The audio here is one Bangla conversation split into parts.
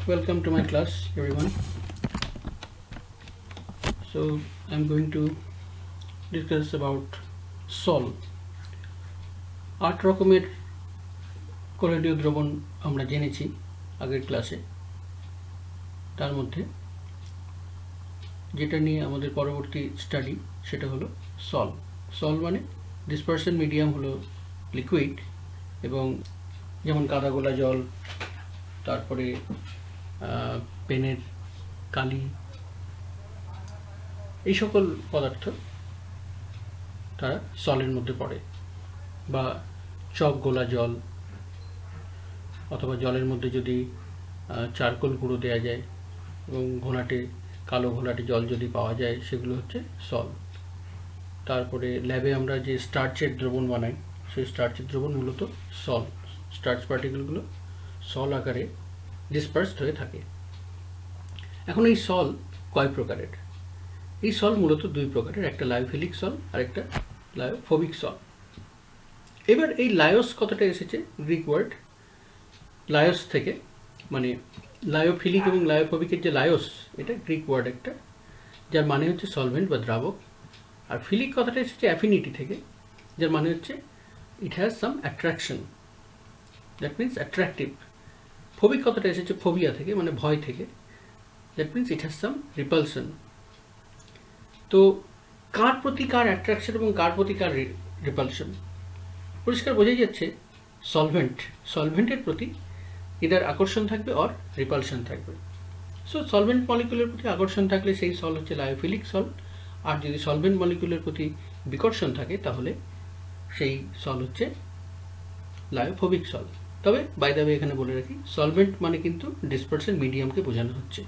Welcome to my class, everyone. So I'm going to discuss about sol. 8 রকমের কলোয়েডীয় দ্রবণ আমরা জেনেছি আগের ক্লাসে। তার মধ্যে যেটা নিয়ে আমাদের পরবর্তী স্টাডি সেটা হলো সল। সল মানে ডিসপারশন মিডিয়াম হলো লিকুইড, এবং যেমন কাদা গোলা জল, তারপরে পেনের কালি, এই সকল পদার্থ তারা সলের মধ্যে পড়ে। বা চক গোলা জল, অথবা জলের মধ্যে যদি চারকোল গুঁড়ো দেওয়া যায় এবং কালো ঘোলাটে জল যদি পাওয়া যায়, সেগুলো হচ্ছে সল। তারপরে ল্যাবে আমরা যে স্টার্চের দ্রবণ বানাই, সেই স্টার্চের দ্রবণ মূলত সল। স্টার্চ পার্টিকেলগুলো সল আকারে ডিসপার্সড হয়ে থাকে। এখন এই সল কয় প্রকারের? এই সল মূলত দুই প্রকারের, একটা লায়োফিলিক সল আর একটা লায়োফোবিক সল। এবার এই লায়োস কথাটা এসেছে গ্রিক ওয়ার্ড লায়োস থেকে, মানে লায়োফিলিক এবং লায়োফোবিকের যে লায়োস, এটা গ্রিক ওয়ার্ড একটা, যার মানে হচ্ছে সলভেন্ট বা দ্রাবক। আর ফিলিক কথাটা এসেছে অ্যাফিনিটি থেকে, যার মানে হচ্ছে it has some attraction, that means attractive. Phobic কথাটা এসেছে ফোবিয়া থেকে, মানে ভয় থেকে, that means it has some repulsion. তো কার প্রতি কার অ্যাট্রাকশন এবং কার প্রতি কার রিপালশন? পরিষ্কার বোঝাই যাচ্ছে সলভেন্টের প্রতি ইদার আকর্ষণ থাকবে অর রিপালশন থাকবে। সো সলভেন্ট মলিকুলের প্রতি আকর্ষণ থাকলে সেই সল হচ্ছে লায়োফিলিক সল, আর যদি সলভেন্ট মলিকুলের প্রতি বিকর্ষণ থাকে তাহলে সেই সল হচ্ছে লায়োফোবিক সল। তবে বাই দ্য ওয়ে এখানে বলে রাখি, সলভেন্ট মানে কিন্তু ডিসপারশন মিডিয়ামকে বোঝানো হচ্ছে।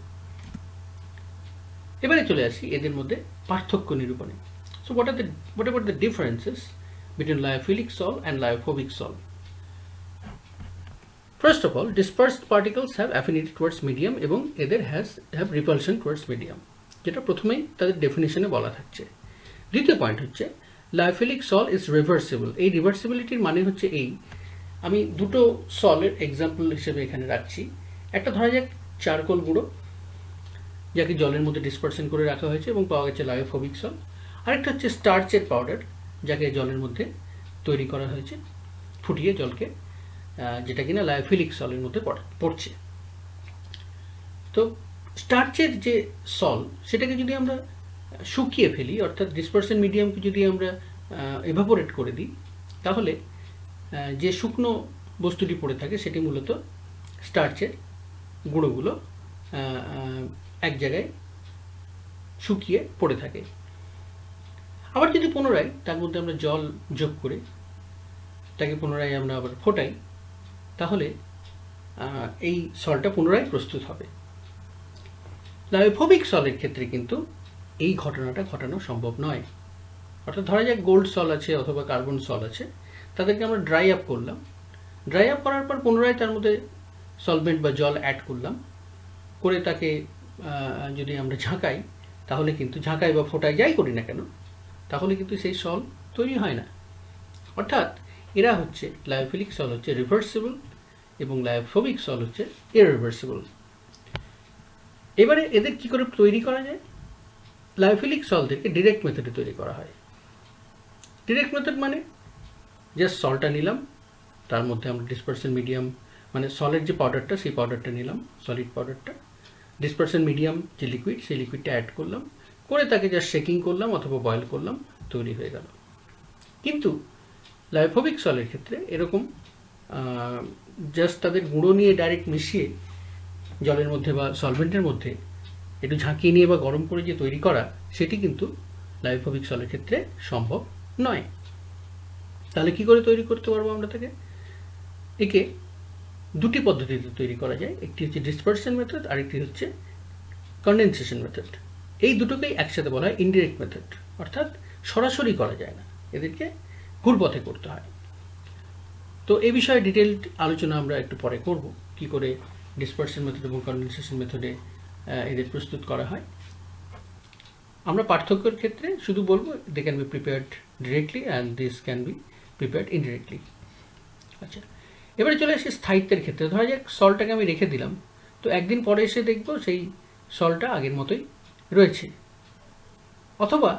এবারে চলে আসি এদের মধ্যে পার্থক্য নিরূপণে। So what about the differences between lyophilic sol and lyophobic sol? First of all, dispersed particles have affinity towards medium এবং এদের have repulsion towards medium, যেটা প্রথমেই তাদের ডেফিনিশনে বলা থাকছে। দ্বিতীয় পয়েন্ট হচ্ছে লায়োফিলিক সল ইজ রিভার্সিবল। এই রিভার্সিবিলিটির মানে হচ্ছে এই, আমি দুটো সলের এক্সাম্পল হিসেবে এখানে রাখছি। একটা ধরা যাক চারকোল গুঁড়ো, যাকে জলের মধ্যে ডিসপারশন করে রাখা হয়েছে এবং পাওয়া গেছে লায়োফোবিক সল। আরেকটা হচ্ছে স্টার্চের পাউডার, যাকে জলের মধ্যে তৈরি করা হয়েছে ফুটিয়ে জলকে, যেটা কিনা লায়োফিলিক সলের মধ্যে পড়ছে। তো স্টার্চের যে সল, সেটাকে যদি আমরা শুকিয়ে ফেলি, অর্থাৎ ডিসপারশন মিডিয়ামকে যদি আমরা এভাপোরেট করে দিই, তাহলে যে শুকনো বস্তুটি পড়ে থাকে সেটি মূলত স্টার্চের গুঁড়োগুলো এক জায়গায় শুকিয়ে পড়ে থাকে। আবার যদি পুনরায় তার মধ্যে আমরা জল যোগ করে তাকে পুনরায় আমরা আবার ফোটাই, তাহলে এই সলটা পুনরায় প্রস্তুত হবে। লায়োফোবিক সলের ক্ষেত্রে কিন্তু এই ঘটনাটা ঘটানো সম্ভব নয়। অর্থাৎ ধরা যাক গোল্ড সল আছে অথবা কার্বন সল আছে, তাদেরকে আমরা ড্রাই আপ করলাম। ড্রাই আপ করার পর পুনরায় তার মধ্যে সলভেন্ট বা জল অ্যাড করলাম, করে তাকে যদি আমরা ঝাঁকাই, তাহলে কিন্তু ঝাঁকাই বা ফোটাই যাই করি না কেন, তাহলে কিন্তু সেই সল তৈরি হয় না। অর্থাৎ এরা হচ্ছে লায়োফিলিক সল হচ্ছে রিভার্সিবল এবং লায়োফোবিক সল হচ্ছে ইররিভার্সিবল। এবারে এদের কি করে তৈরি করা যায়? লায়োফিলিক সলদেরকে ডিরেক্ট মেথডে তৈরি করা হয়। ডিরেক্ট মেথড মানে জাস্ট সলটা নিলাম, তার মধ্যে আমরা ডিসপারশন মিডিয়াম, মানে সলের যে পাউডারটা, সেই পাউডারটা নিলাম, সলিড পাউডারটা, ডিসপারশন মিডিয়াম যে লিকুইড, সেই লিকুইডটা অ্যাড করলাম, করে তাকে জাস্ট শেকিং করলাম অথবা বয়েল করলাম, তৈরি হয়ে গেল। কিন্তু লায়োফোবিক সলের ক্ষেত্রে এরকম জাস্ট তাদের গুঁড়ো নিয়ে ডাইরেক্ট মিশিয়ে জলের মধ্যে বা সলভেন্টের মধ্যে একটু ঝাঁকিয়ে নিয়ে বা গরম করে যে তৈরি করা, সেটি কিন্তু লায়োফোবিক সলের ক্ষেত্রে সম্ভব নয়। তাহলে কি করে তৈরি করতে পারবো আমরা তাকে? একে দুটি পদ্ধতিতে তৈরি করা যায়, একটি হচ্ছে ডিসপারশন মেথড, আরেকটি হচ্ছে কনডেনসেশন মেথড। এই দুটোকেই একসাথে বলা হয় ইনডিরেক্ট মেথড, অর্থাৎ সরাসরি করা যায় না, এদেরকে ঘুরপথে করতে হয়। তো এই বিষয়ে ডিটেইলড আলোচনা আমরা একটু পরে করব, কি করে ডিসপারশন মেথড এবং কনডেনসেশন মেথডে এদের প্রস্তুত করা হয়। আমরা পার্থক্যের ক্ষেত্রে শুধু বলবো they can be prepared directly and this can be prepared indirectly. আচ্ছা, এবারে চলে আসি স্থায়িত্বের ক্ষেত্রে। ধরা যাক সলটাকে আমি রেখে দিলাম, তো একদিন পরে এসে দেখব সেই সলটা আগের মতোই রয়েছে। অথবা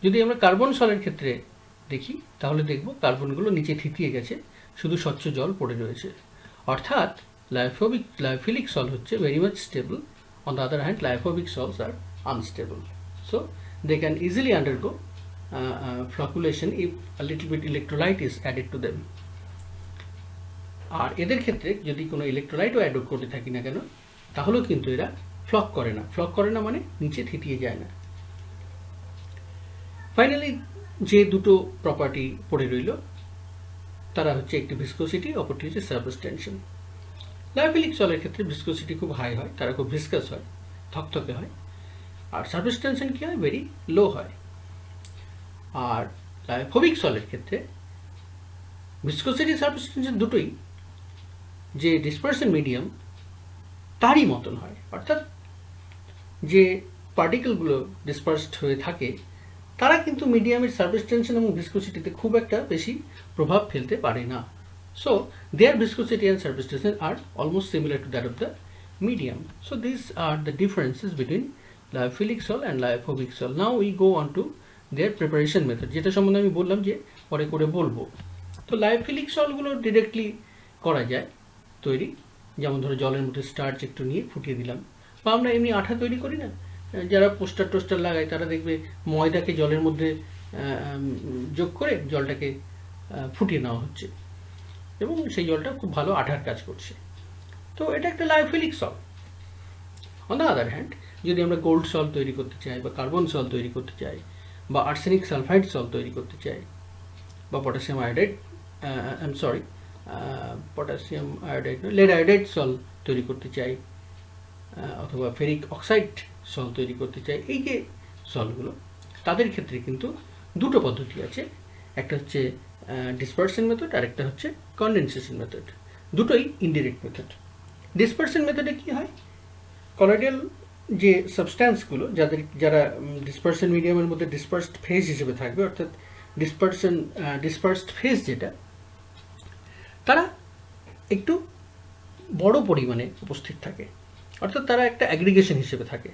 যদি আমরা কার্বন সলের ক্ষেত্রে দেখি, তাহলে দেখব কার্বনগুলো নিচে থিতিয়ে গেছে, শুধু স্বচ্ছ জল পড়ে রয়েছে। অর্থাৎ লাইফোফিলিক সল হচ্ছে very much stable, on the other hand lyophobic sols are unstable, so they can easily undergo flocculation if a little bit electrolyte is added to them. আর এদের ক্ষেত্রে যদি কোনো ইলেকট্রোলাইটও অ্যাড করে থাকি না কেন, তাহলেও কিন্তু এরা ফ্লক করে না মানে নিচে থিতিয়ে যায় না। ফাইনালি যে দুটো প্রপার্টি পড়ে রইল তারা হচ্ছে একটি ভিসকোসিটি, অপরটি হচ্ছে সারফেস টেনশন। লাইফোফিলিক সলের ক্ষেত্রে ভিসকোসিটি খুব হাই হয়, তারা খুব ভিসকাস হয়, থকথকে হয়, আর সারফেস টেনশন কি হয়, ভেরি লো হয়। আর লাইফোবিক সলের ক্ষেত্রে ভিসকোসিটি, সারফেস টেনশন দুটোই যে ডিসপারশন মিডিয়াম তারই মতন হয়, অর্থাৎ যে পার্টিকেলগুলো ডিসপার্সড হয়ে থাকে তারা কিন্তু মিডিয়ামের সারফেস টেনশন এবং ভিসকোসিটিতে খুব একটা বেশি প্রভাব ফেলতে পারে না। So their viscosity and surface tension are almost similar to that of the medium. So these are the differences between lyophilic sol and lyophobic sol. Now we go on to their preparation method, যেটা সম্বন্ধে আমি বললাম যে পরে করে বলবো। তো লায়োফিলিক সলগুলো ডিরেক্টলি করা যায় তৈরি, যেমন ধরো জলের মধ্যে স্টার্চ একটু নিয়ে ফুটিয়ে দিলাম, বা আমরা এমনি আঠা তৈরি করি না, যারা পোস্টার টোস্টার লাগায় তারা দেখবে ময়দাকে জলের মধ্যে যোগ করে জলটাকে ফুটিয়ে নেওয়া হচ্ছে এবং সেই জলটা খুব ভালো আঠার কাজ করছে। তো এটা একটা লায়োফিলিক সল। অন দ্য আদার হ্যান্ড যদি আমরা গোল্ড সল তৈরি করতে চাই, বা কার্বন সল তৈরি করতে চাই, বা আর্সেনিক সালফাইড সল তৈরি করতে চাই, বা পটাশিয়াম আয়োডাইড লেড আয়োডাইড সল তৈরি করতে চাই, অথবা ফেরিক অক্সাইড সল তৈরি করতে চাই, এই যে সলগুলো তাদের ক্ষেত্রে কিন্তু দুটো পদ্ধতি আছে, একটা হচ্ছে ডিসপারশন মেথড আর একটা হচ্ছে কনডেনসেশন মেথড। দুটোই ইনডিরেক্ট মেথড। ডিসপারশন মেথডে কি হয়, কলয়েডাল যে সাবস্ট্যান্সগুলো যারা ডিসপারশন মিডিয়ামের মধ্যে ডিসপার্সড ফেজ হিসেবে থাকবে, অর্থাৎ ডিসপার্সড ফেজ যেটা, তারা একটু বড় পরিমাণে উপস্থিত থাকে, অর্থাৎ তারা একটা অ্যাগ্রিগেশন হিসেবে থাকে।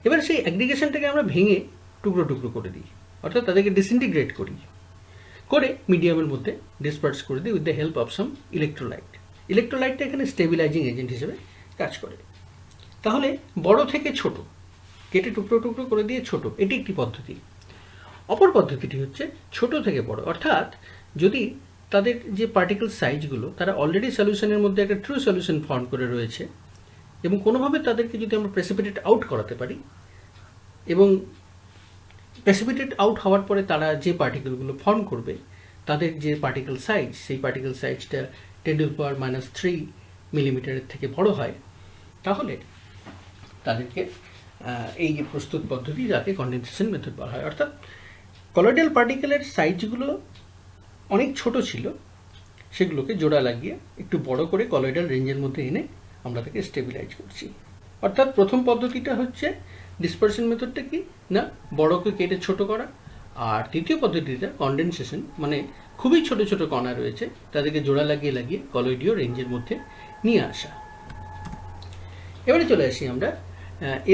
এবার সেই অ্যাগ্রিগেশনটাকে আমরা ভেঙে টুকরো টুকরো করে দিই, অর্থাৎ তাদেরকে ডিসইন্টিগ্রেট করে মিডিয়ামের মধ্যে ডিসপার্স করে দিই with the help of some electrolyte. ইলেকট্রোলাইটটা এখানে স্টেবিলাইজিং এজেন্ট হিসেবে কাজ করে। তাহলে বড় থেকে ছোট কেটে টুকরো টুকরো করে দিয়ে ছোট, এটি একটি পদ্ধতি। অপর পদ্ধতিটি হচ্ছে ছোট থেকে বড়, অর্থাৎ যদি তাদের যে পার্টিকেল সাইজগুলো তারা অলরেডি সলিউশনের মধ্যে একটা ট্রু সলিউশন ফর্ম করে রয়েছে এবং কোনোভাবে তাদেরকে যদি আমরা প্রেসিপিটেট আউট করাতে পারি, এবং প্রেসিপিটেট আউট হওয়ার পরে তারা যে পার্টিকেলগুলো ফর্ম করবে তাদের যে পার্টিকেল সাইজ, সেই পার্টিকেল সাইজটা 10⁻³ মিলিমিটারের থেকে বড় হয়, তাহলে তাদেরকে এই যে প্রস্তুত পদ্ধতি যাকে কনডেনসেশন মেথড বলা হয়। অর্থাৎ কলয়েডাল পার্টিকেলের সাইজগুলো অনেক ছোট ছিল, সেগুলোকে জোড়া লাগিয়ে একটু বড় করে কলয়েডাল রেঞ্জের মধ্যে এনে আমরা তাকে স্টেবিলাইজ করছি। অর্থাৎ প্রথম পদ্ধতিটা হচ্ছে ডিসপারশন মেথডটা কি না, বড়কে কেটে ছোট করা, আর তৃতীয় পদ্ধতিটা কনডেনসেশন, মানে খুবই ছোট ছোট কণা রয়েছে তাদেরকে জোড়া লাগিয়ে কলয়েডীয় রেঞ্জের মধ্যে নিয়ে আসা। এবারে চলে আসি আমরা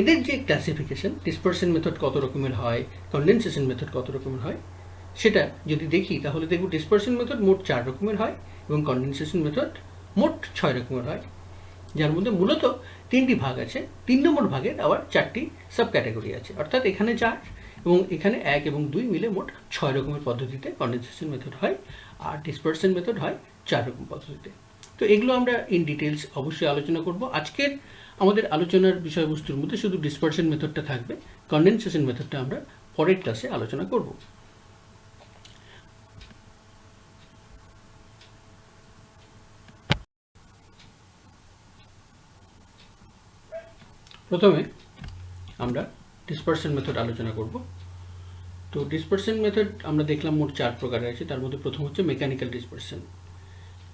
এদের যে ক্লাসিফিকেশন, ডিসপারশন মেথড কত রকমের হয়, কনডেনসেশন মেথড কত রকমের হয়, সেটা যদি দেখি তাহলে দেখব ডিসপারশন মেথড মোট 4 রকমের হয় এবং কনডেনসেশন মেথড মোট 6 রকমের হয়, যার মধ্যে মূলত 3টি ভাগ আছে। 3 নম্বর ভাগের আবার 4টি সাব ক্যাটাগরি আছে, অর্থাৎ এখানে 4 এবং এখানে 1 এবং 2 মিলে মোট 6 রকমের পদ্ধতিতে কনডেনসেশন মেথড হয়, আর ডিসপারশন মেথড হয় 4 রকম পদ্ধতিতে। তো এগুলো আমরা ইন ডিটেলস অবশ্যই আলোচনা করব। আজকের আমাদের আলোচনার বিষয়বস্তুর মধ্যে শুধু ডিসপারশন মেথডটা থাকবে, কনডেনসেশন মেথডটা আমরা পরের ক্লাসে আলোচনা করব। প্রথমে আমরা ডিসপারশন মেথড আলোচনা করব। তো ডিসপারশন মেথড আমরা দেখলাম মোট 4 প্রকারের আছে, তার মধ্যে প্রথম হচ্ছে মেকানিক্যাল ডিসপারশন।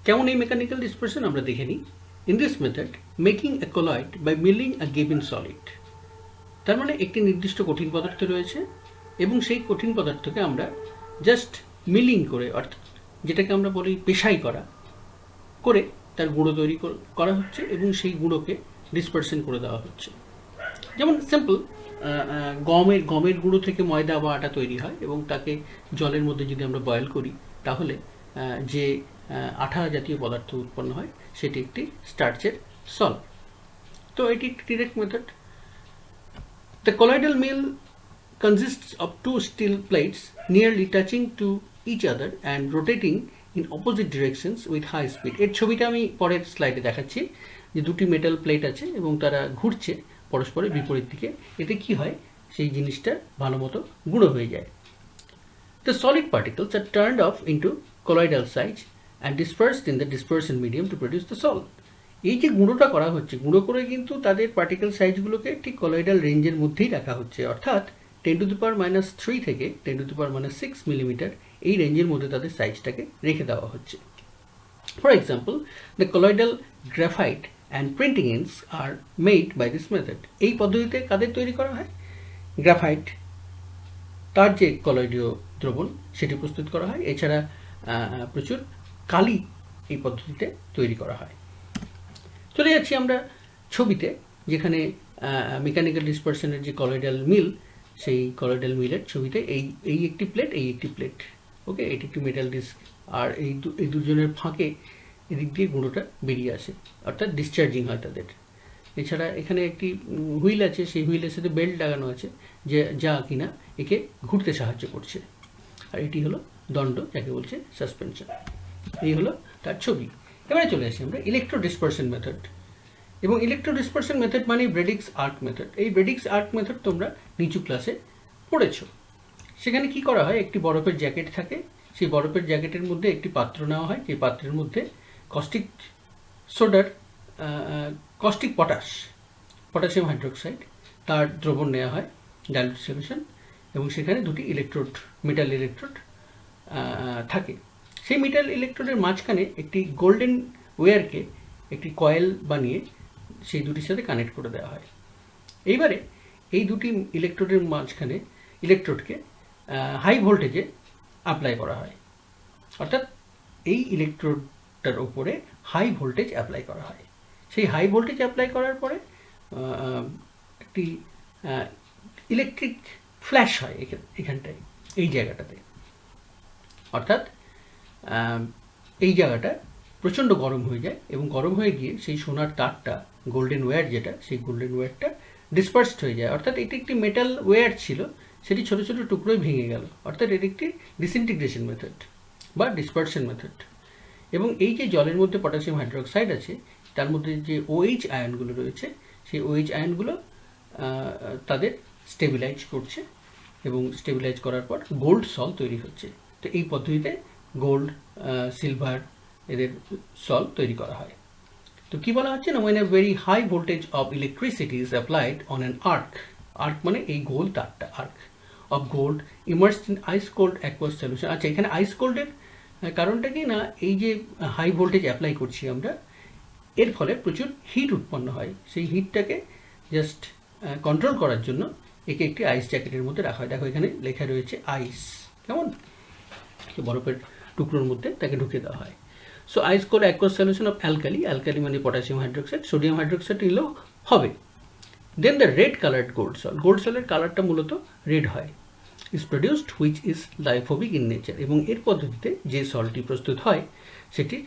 কেমন এই মেকানিক্যাল ডিসপারশন আমরা দেখে নিই। In this method making a colloid by milling a given solid, তার মানে একটি নির্দিষ্ট কঠিন পদার্থ রয়েছে এবং সেই কঠিন পদার্থকে আমরা জাস্ট মিলিং করে, অর্থাৎ যেটাকে আমরা বলি পেশাই করা, করে তার গুঁড়ো তৈরি করা হচ্ছে এবং সেই গুঁড়োকে ডিসপারশন করে দেওয়া হচ্ছে। যেমন সিম্পল গমের গুঁড়ো থেকে ময়দা বা আটা তৈরি হয় এবং তাকে জলের মধ্যে যদি আমরা বয়েল করি তাহলে যে আঠা জাতীয় পদার্থ উৎপন্ন হয় সেটি একটি স্টার্চের সল্ট। তো এটি একটি direct method. The colloidal mill consists of two steel plates nearly touching to each other and rotating in opposite directions with high speed. এর ছবিটা আমি পরের স্লাইডে দেখাচ্ছি যে দুটি মেটাল প্লেট আছে এবং তারা ঘুরছে পরস্পরের বিপরীত দিকে। এতে কি হয়, সেই জিনিসটা ভালো মতো গুঁড়ো হয়ে যায়। The solid particles are turned off into colloidal size and dispersed in the dispersion medium to produce the salt. এই যে গুঁড়োটা করা হচ্ছে, গুঁড়ো করে কিন্তু তাদের পার্টিকেল সাইজগুলোকে ঠিক কলয়েডাল রেঞ্জের মধ্যেই রাখা হচ্ছে, অর্থাৎ 10⁻³ থেকে 10⁻6 মিলিমিটার এই রেঞ্জের মধ্যে তাদের সাইজটাকে রেখে দেওয়া হচ্ছে। For example, the colloidal graphite and printing inks are made by this method. এই পদ্ধতিতে কাদের তৈরি করা হয়? গ্রাফাইট, তার যে কলয়েডীয় দ্রবণ সেটি প্রস্তুত করা হয়। এছাড়া প্রচুর কালি এই পদ্ধতিতে তৈরি করা হয়। চলে যাচ্ছি আমরা ছবিতে, যেখানে মেকানিক্যাল ডিসপারশনের যে কলয়েডাল মিল, সেই কলয়েডাল মিলের ছবিতে এই একটি প্লেট, এই একটি প্লেট, ওকে, এটি একটি মেটাল ডিস্ক, আর এই দুজনের ফাঁকে এদিক দিয়ে গুঁড়োটা বেরিয়ে আসে, অর্থাৎ ডিসচার্জিং হয় তাদের। এছাড়া এখানে একটি হুইল আছে, সেই হুইলের সাথে বেল্ট লাগানো আছে যা কিনা একে ঘুরতে সাহায্য করছে। আর এটি হলো দণ্ড, যাকে বলছে সাসপেনশন। এই হলো তার ছবি। এবারে চলে আসি আমরা ইলেকট্রো ডিসপারশন মেথড। এবং ইলেকট্রো ডিসপারশন মেথড মানে ব্রেডিক্স আর্ক মেথড। এই ব্রেডিক্স আর্ক মেথড তোমরা নিচু ক্লাসে পড়েছো। সেখানে কি করা হয়, একটি বরফের জ্যাকেট থাকে, সেই বরফের জ্যাকেটের মধ্যে একটি পাত্র নেওয়া হয়, যে পাত্রের মধ্যে কস্টিক পটাশিয়াম হাইড্রোক্সাইড তার দ্রবণ নেওয়া হয়, ডাইলুট সলিউশন, এবং সেখানে দুটি মেটাল ইলেকট্রোড থাকে। সেই মেটাল ইলেকট্রোডের মাঝখানে একটি গোল্ডেন ওয়্যারকে একটি কয়েল বানিয়ে সেই দুটির সাথে কানেক্ট করে দেওয়া হয়। এইবারে এই দুটি ইলেকট্রোডের মাঝখানে ইলেকট্রোডকে হাই ভোল্টেজে অ্যাপ্লাই করা হয়, অর্থাৎ এই ইলেকট্রোডটার উপরে হাই ভোল্টেজ অ্যাপ্লাই করা হয়। সেই হাই ভোল্টেজ অ্যাপ্লাই করার পরে একটি ইলেকট্রিক ফ্ল্যাশ হয় এখানটায়, এই জায়গাটাতে, অর্থাৎ এই জায়গাটা প্রচণ্ড গরম হয়ে যায় এবং গরম হয়ে গিয়ে সেই সোনার তারটা, গোল্ডেন ওয়্যার যেটা, সেই গোল্ডেন ওয়্যারটা ডিসপার্সড হয়ে যায়। অর্থাৎ এটি একটি মেটাল ওয়্যার ছিল, সেটি ছোটো ছোটো টুকরোয় ভেঙে গেল, অর্থাৎ এটি একটি ডিসইন্টিগ্রেশন মেথড বা ডিসপারশন মেথড। এবং এই যে জলের মধ্যে পটাশিয়াম হাইড্রোক্সাইড আছে, তার মধ্যে যে OH আয়নগুলো রয়েছে, সেই OH আয়নগুলো তাদের স্টেবিলাইজ করছে এবং স্টেবিলাইজ করার পর গোল্ড সল্ট তৈরি হচ্ছে। তো এই পদ্ধতিতে গোল্ড, সিলভার এদের সল্ট তৈরি করা হয়। তো কি বলা হচ্ছে না, when a very high voltage of electricity is applied on an arc মানে এই গোল তারটা, arc of gold immersed in ice cold aqueous solution। আচ্ছা, এখানে আইস কোল্ডের কারণটা কি না, এই যে হাই ভোল্টেজ অ্যাপ্লাই করছি আমরা, এর ফলে প্রচুর হিট উৎপন্ন হয়। সেই হিটটাকে জাস্ট কন্ট্রোল করার জন্য একে একটি আইস জ্যাকেটের মধ্যে রাখা হয়। দেখো এখানে লেখা রয়েছে আইস, কেমন, বরফের টুকরোর মধ্যে তাকে ঢুকে দেওয়া হয়। So ice cold aqueous solution of alkali মানে পটাশিয়াম হাইড্রোক্সাইড, সোডিয়াম হাইড্রোক্সাইড নিলেও হবে। Then the red coloured gold সলের কালারটা মূলত রেড হয়, is produced which is lyophobic in nature. এবং এর পদ্ধতিতে যে সলটি প্রস্তুত হয় সেটির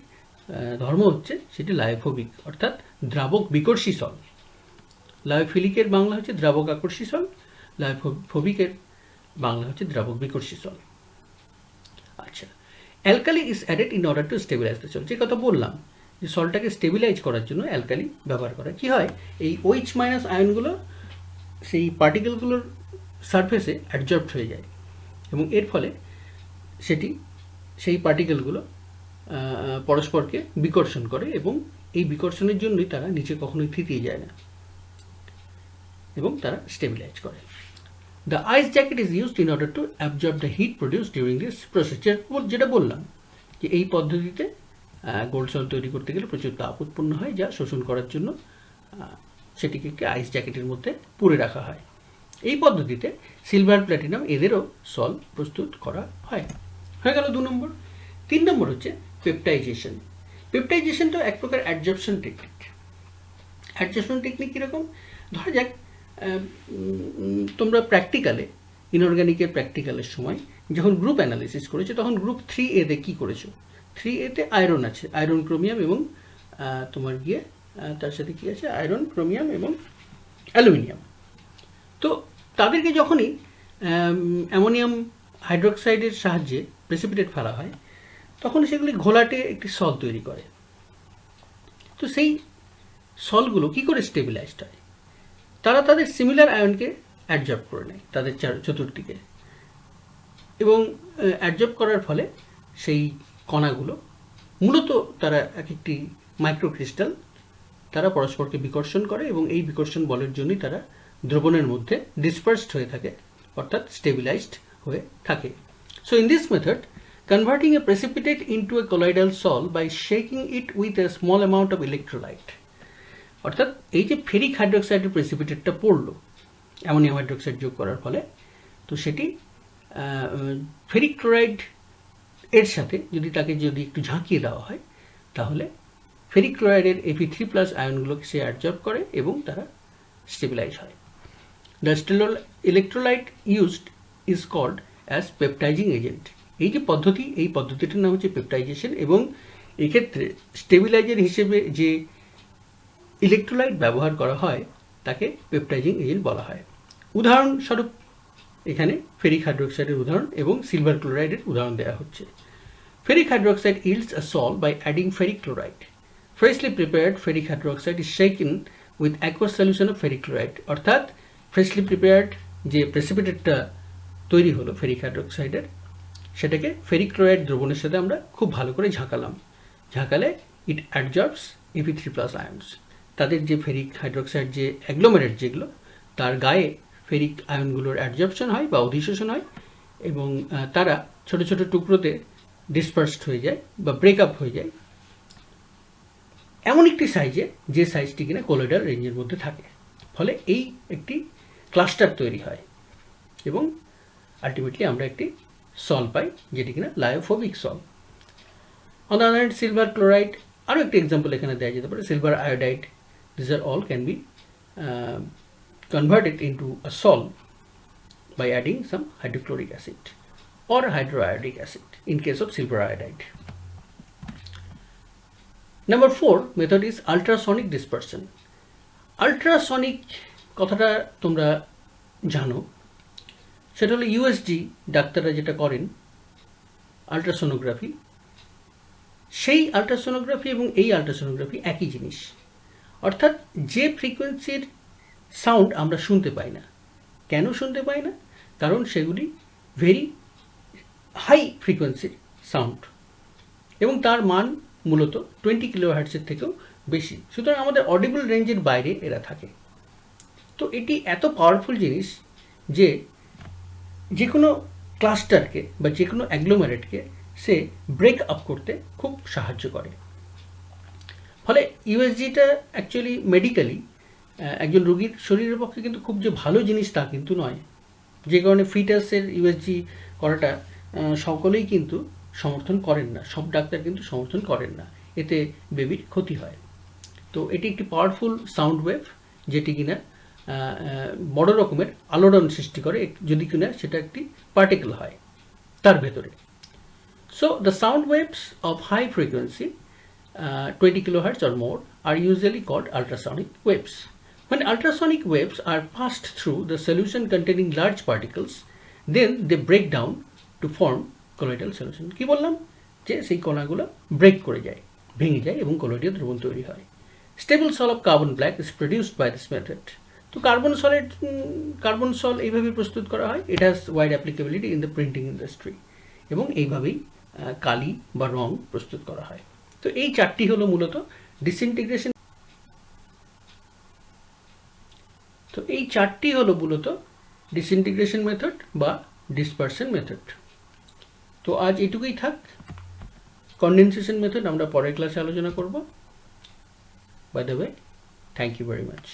ধর্ম হচ্ছে সেটি লাইফোবিক, অর্থাৎ দ্রাবক বিকর্ষী সল। লাইফিলিকের বাংলা হচ্ছে দ্রাবক আকর্ষী সল, লাইফোবিকের বাংলা হচ্ছে দ্রাবক বিকর্ষী সল। আচ্ছা, alkali is added in order to stabilise the sol. যে কথা বললাম যে সলটাকে স্টেবিলাইজ করার জন্য অ্যালকালি ব্যবহার করা। কী হয়, এই OH মাইনাস আয়নগুলো সেই পার্টিকেলগুলোর সারফেসে অ্যাডজর্বড হয়ে যায় এবং এর ফলে সেই পার্টিকেলগুলো পরস্পরকে বিকর্ষণ করে এবং এই বিকর্ষণের জন্যই তারা নিচে কখনোই থিতিয়ে যায় না এবং তারা স্টেবিলাইজ করে। The ice jacket is used in order to absorb the heat produced during this process. যেটা বললাম যে এই পদ্ধতিতে গোল্ড সল্ট তৈরি করতে গেলে প্রচুর তাপ উৎপন্ন হয়, যা শোষণ করার জন্য সেটিকে একটি আইস জ্যাকেটের মধ্যে পুরে রাখা হয়। এই পদ্ধতিতে সিলভার, প্ল্যাটিনাম এদেরও সল্ট প্রস্তুত করা হয়। হয়ে গেল 2 নম্বর। 3 নম্বর হচ্ছে পেপটাইজেশন। পেপটাইজেশনটা এক প্রকার অ্যাডজর্পশন টেকনিক। অ্যাডজর্পশন টেকনিক কীরকম? ধরা যাক তোমরা প্র্যাকটিক্যালে, ইনঅর্গানিকের প্র্যাকটিক্যালের সময় যখন গ্রুপ অ্যানালিসিস করেছো তখন গ্রুপ 3A-তে কী করেছো? 3A-তে আয়রন আছে, আয়রন, ক্রোমিয়াম এবং তোমার গিয়ে তার সাথে কী আছে? আয়রন, ক্রোমিয়াম এবং অ্যালুমিনিয়াম। তো তাদেরকে যখনই অ্যামোনিয়াম হাইড্রোক্সাইডের সাহায্যে প্রেসিপিটেট ফেলা হয় তখন সেগুলি ঘোলাটে একটি সল তৈরি করে। তো সেই সলগুলো কী করে স্টেবিলাইজড হয়? তারা তাদের সিমিলার আয়নকে অ্যাডজর্ব করে নেয় তাদের চতুর্দিকে, এবং অ্যাডজর্ব করার ফলে সেই কণাগুলো মূলত তারা এক একটি মাইক্রোক্রিস্টাল, তারা পরস্পরকে বিকর্ষণ করে এবং এই বিকর্ষণ বলের জন্যই তারা দ্রবণের মধ্যে ডিসপার্সড হয়ে থাকে, অর্থাৎ স্টেবিলাইজড হয়ে থাকে। So in this method, converting a precipitate into a colloidal sol by shaking it with a small amount of electrolyte, অর্থাৎ এই যে ফেরিক হাইড্রোক্সাইডের প্রেসিপিটেটটা পড়লো অ্যামোনিয়াম হাইড্রোক্সাইড যোগ করার ফলে, তো সেটি ফেরিক ক্লোরাইড এর সাথে তাকে যদি একটু ঝাঁকিয়ে দেওয়া হয় তাহলে ফেরিক ক্লোরাইডের Fe3+ আয়নগুলোকে সে অ্যাবজর্ব করে এবং তারা স্টেবিলাইজ হয়। The electrolyte used is called as peptising agent. এই যে পদ্ধতি, এই পদ্ধতিটার নাম হচ্ছে পেপটাইজেশন, এবং এক্ষেত্রে স্টেবিলাইজার হিসেবে যে ইলেকট্রোলাইট ব্যবহার করা হয় তাকে পেপটাইজিং এজেন্ট বলা হয়। উদাহরণস্বরূপ এখানে ফেরিক হাইড্রোক্সাইডের উদাহরণ এবং সিলভার ক্লোরাইডের উদাহরণ দেওয়া হচ্ছে। Ferric hydroxide yields a salt by adding ferric chloride. Freshly prepared ferric hydroxide is shaken with aqueous solution of ferric chloride, অর্থাৎ ফ্রেশলি প্রিপেয়ার্ড যে প্রেসিপিটেটটা তৈরি হলো ফেরিক হাইড্রোক্সাইডের, সেটাকে ফেরিক ক্লোরাইড দ্রবণের সাথে আমরা খুব ভালো করে ঝাঁকালাম। ঝাঁকালে ইট অ্যাডজর্বস Fe3+ আয়নস। তাদের যে ফেরিক হাইড্রোক্সাইড যে অ্যাগ্লোমেরেট যেগুলো, তার গায়ে ফেরিক আয়নগুলোর অ্যাডজর্পশন হয় বা অধিশোষণ হয় এবং তারা ছোট ছোট টুকরোতে ডিসপার্সড হয়ে যায় বা ব্রেকআপ হয়ে যায় এমন একটি সাইজে, যে সাইজটি কিনা কোলয়েডাল রেঞ্জের মধ্যে থাকে। ফলে এই একটি ক্লাস্টার তৈরি হয় এবং আলটিমেটলি আমরা একটি সল পাই যেটি কিনা lyophobic sol. On the other hand, silver chloride, আরও একটি এক্সাম্পল এখানে দেওয়া যেতে পারে, silver iodide, this are all can be converted into a sol by adding some hydrochloric acid or hydroiodic acid in case of silver iodide. Number 4 method is ultrasonic dispersion. Ultrasonic কথাটা তোমরা জানো, সেটা হলো USG ডাক্তাররা যেটা করেন আল্ট্রাসোনোগ্রাফি, সেই আল্ট্রাসোনোগ্রাফি এবং এই আল্ট্রাসোনোগ্রাফি একই জিনিস। অর্থাৎ যে ফ্রিকোয়েন্সির সাউন্ড আমরা শুনতে পাই না, কেন শুনতে পাই না? কারণ সেগুলি ভেরি হাই ফ্রিকোয়েন্সির সাউন্ড এবং তার মান মূলত 20 কিলোহার্টজের থেকেও বেশি, সুতরাং আমাদের অডিবল রেঞ্জের বাইরে এরা থাকে। তো এটি এত পাওয়ারফুল জিনিস যে যে কোনো ক্লাস্টারকে বা যে কোনো অ্যাগ্লোমেরেটকে সে ব্রেক আপ করতে খুব সাহায্য করে। ফলে ইউএসজিটা অ্যাকচুয়ালি মেডিকেলি একজন রোগীর শরীরের পক্ষে কিন্তু খুব যে ভালো জিনিস তা কিন্তু নয়, যে কারণে ফিটাসের ইউএসজি করাটা সকলেই কিন্তু সমর্থন করেন না, সব ডাক্তার কিন্তু সমর্থন করেন না, এতে বেবির ক্ষতি হয়। তো এটি একটি পাওয়ারফুল সাউন্ড ওয়েভ যেটি কিনা বড় রকমের আলোড়ন সৃষ্টি করে যদি কিনা সেটা একটি পার্টিকেল হয় তার ভেতরে। So the sound waves of high frequency 20 kilohertz or more are usually called ultrasonic waves. When ultrasonic waves are passed through the solution containing large particles, then they break down to form colloidal solution. কি বললাম? যে সেই কণাগুলো ব্রেক করে যায়, ভেঙে যায় এবং কলোয়েডীয় দ্রবণ তৈরি হয়। Stable sol of carbon black is produced by this method. তো কার্বন সল এইভাবে প্রস্তুত করা হয়। It has wide applicability in the printing industry. এবং এইভাবেই কালি বা রং প্রস্তুত করা হয়। তো এই চারটি হলো মূলত ডিসইন্টিগ্রেশন। মেথড বা ডিসপারশন মেথড। তো আজ এটুকুই থাক। কনডেনসেশন মেথড আমরা পরের ক্লাসে আলোচনা করব। By the way, thank you very much.